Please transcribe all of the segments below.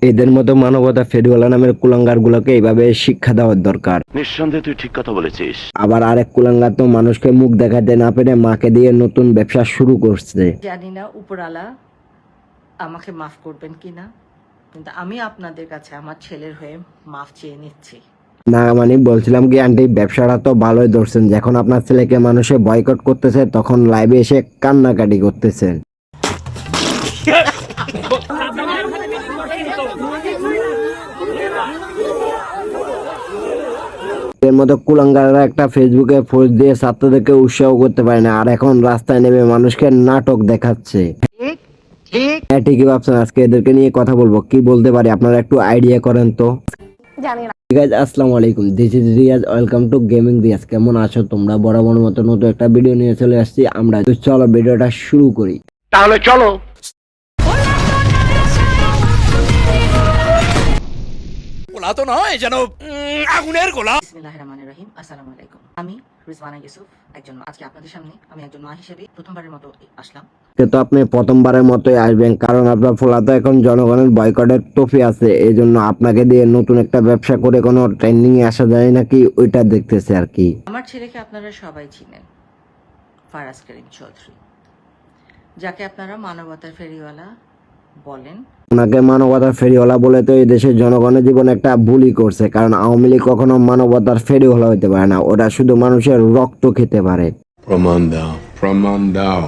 এদের মতো মানবতা ফেরিওয়ালা নামের কুলাঙ্গার গুলোকে এইভাবে শিক্ষা দেওয়ার দরকার। নিঃসন্দেহে তুই ঠিক কথা বলেছিস। আবার আরেক কুলাঙ্গার তো মানুষকে মুখ দেখাতে না পেরে মাকে দিয়ে নতুন ব্যবসা শুরু করছে। জানি না উপরালা আমাকে মাফ করবেন কিনা, কিন্তু আমি আপনাদের কাছে আমার ছেলের হয়ে মাফ চেয়ে নিচ্ছি। না মানে বলছিলাম কি আন্টি, ব্যবসাটা তো ভালোই ধরছেন, যখন আপনার ছেলেকে মানুষে বয়কট করতেছে তখন লাইভে এসে কান্নাকাটি করতেছেন। এর মতো কুলাঙ্গাররা একটা ফেসবুকে পোস্ট দিয়ে ছাত্রদেরকে উৎসাহ করতে পারে না, আর এখন রাস্তায় নেমে মানুষকে নাটক দেখাচ্ছে। হ্যাঁ ঠিকই ভাবছেন, আজকে এদেরকে নিয়ে কথা বলবো। কি বলতে পারি আপনারা একটু আইডিয়া করেন তো। গাইজ আসসালামু আলাইকুম, this is Riaz, welcome to gaming Riaz. কেমন আছো তোমরা? বরাবর মতো নতুন একটা ভিডিও নিয়ে চলে আসছি আমরা। তো চলো ভিডিওটা শুরু করি। তাহলে চলো। গোলা তো নয়, যেন আগুনের গোলা। বিসমিল্লাহির রহমানির রহিম। আসসালামু আলাইকুম। আমি রিজওয়ানা ইউসুফ, আজকে আপনাদের সামনে আমি একজন মা হিসেবে প্রথমবারের মতো আসলাম। তো আপনি প্রথমবারের মতোই আসবেন, কারণ আপনার ফোলা তো এখন জনগণের বয়কটের টফি আছে, এই জন্য আপনাকে দিয়ে নতুন একটা ব্যবসা করে কোনো ট্রেন্ডিং এ আসা যায় নাকি ওইটা দেখতেছে আর কি। আমার ছেলেকে আপনারা সবাই চিনেন, ফারাজ করিম চৌধুরী, যাকে আপনারা মানবতার ফেরিওয়ালা বলেন। ওনাকে মানবতার ফেরিওয়ালা বলে তো এই দেশের জনগণের জীবনে একটা ভুলই করছে, কারণ আওয়ামী লীগ কখনো মানবতার ফেরিওয়ালা হইতে পারে না, ওরা শুধু মানুষের রক্ত খেতে পারে। প্রমাণ দাও, প্রমাণ দাও।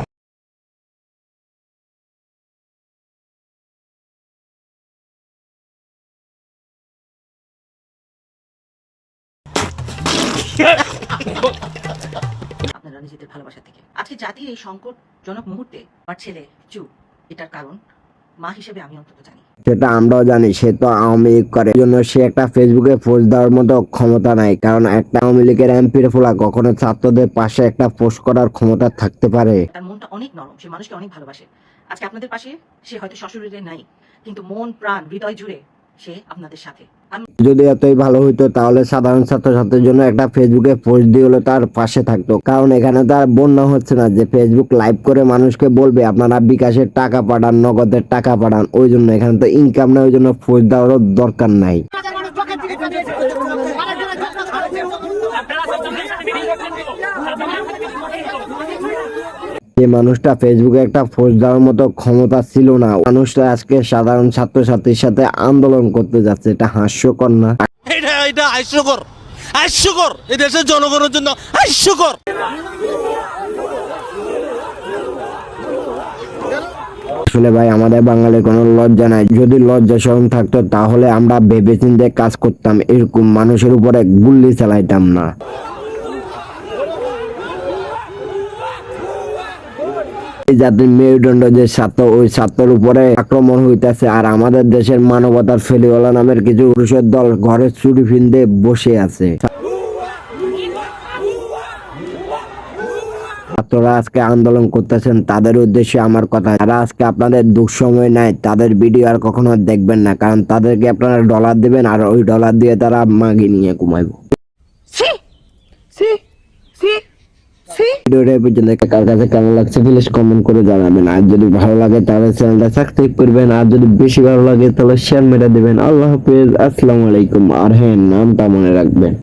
আপনারা নিজেদের ভালোবাসা থেকে আজকে জাতির এই সংকটজনক মুহূর্তে আমার ছেলে চুপ, এটার কারণ মা হিসেবে আমি অন্তত জানি। সেটা আমরাও জানি, সে তো আওয়ামী লীগ করে, জন্য সে একটা ফেসবুকে পোস্ট দেওয়ার মতো ক্ষমতা নাই, কারণ একটা আওয়ামী লীগের এমপির ফোলা কখনো ছাত্রদের পাশে একটা পোস্ট করার ক্ষমতা থাকতে পারে? তার মনটা অনেক নরম, সে মানুষকে অনেক ভালোবাসে। আজকে আপনাদের পাশে সে হয়তো শ্বশুরে নাই, কিন্তু মন প্রাণ হৃদয় জুড়ে সে আপনাদের সাথে। যদি এতই ভালো হইতো তাহলে সাধারণ ছাত্রছাত্রীর জন্য একটা ফেসবুকে পোস্ট দিয়ে হলো তার পাশে থাকতো, কারণ এখানে তার বন্যা হচ্ছে না যে ফেসবুক লাইভ করে মানুষকে বলবে আপনারা বিকাশের টাকা পাঠান, নগদের টাকা পাঠান। ওই জন্য এখানে তো ইনকাম নাই, ওই জন্য পোস্ট দেওয়ারও দরকার নাই। যে মানুষটা ফেসবুকে একটা পোস্ট দেওয়ার মতো ক্ষমতা ছিল না, মানুষটা আজকে সাধারণ ছাত্রছাত্রীর সাথে আন্দোলন করতে যাচ্ছে, এটা হাস্যকর না? এটা হাস্যকর, হাস্যকর, এই দেশের জনগণের জন্য হাস্যকর। আসলে ভাই আমাদের বাঙালির কোনো লজ্জা নাই, যদি লজ্জা শরম থাকতো তাহলে আমরা ভেবেচিন্তে কাজ করতাম, এরকম মানুষের উপরে গুল্লি চালাইতাম না। যাদের মেরুদণ্ড যে ছাত্র, ওই ছাত্রের উপরে আক্রমণ হইতেছে, আর আমাদের দেশের মানবতার ফেরিওয়ালা নামের কিছু পুরুষের দল ঘরে চুরি ফিনতে বসে আছে। ছাত্ররা আজকে আন্দোলন করতেছেন, তাদের উদ্দেশ্যে আমার কথা, যারা আজকে আপনাদের দুঃসময় নাই তাদের ভিডিও আর কখনো দেখবেন না, কারণ তাদেরকে আপনারা ডলার দিবেন আর ওই ডলার দিয়ে তারা মাগি নিয়ে ঘুমাইবো। ভিডিওটা পর্যন্ত কার কাছে কেমন লাগছে প্লিজ কমেন্ট করে জানাবেন, আর যদি ভালো লাগে তাহলে চ্যানেলটা সাবস্ক্রাইব করবেন, আর যদি বেশি ভালো লাগে তাহলে শেয়ার মেরে দেবেন। আল্লাহ হাফেজ, আসসালামু আলাইকুম, আর হ্যাঁ নামটা মনে রাখবেন।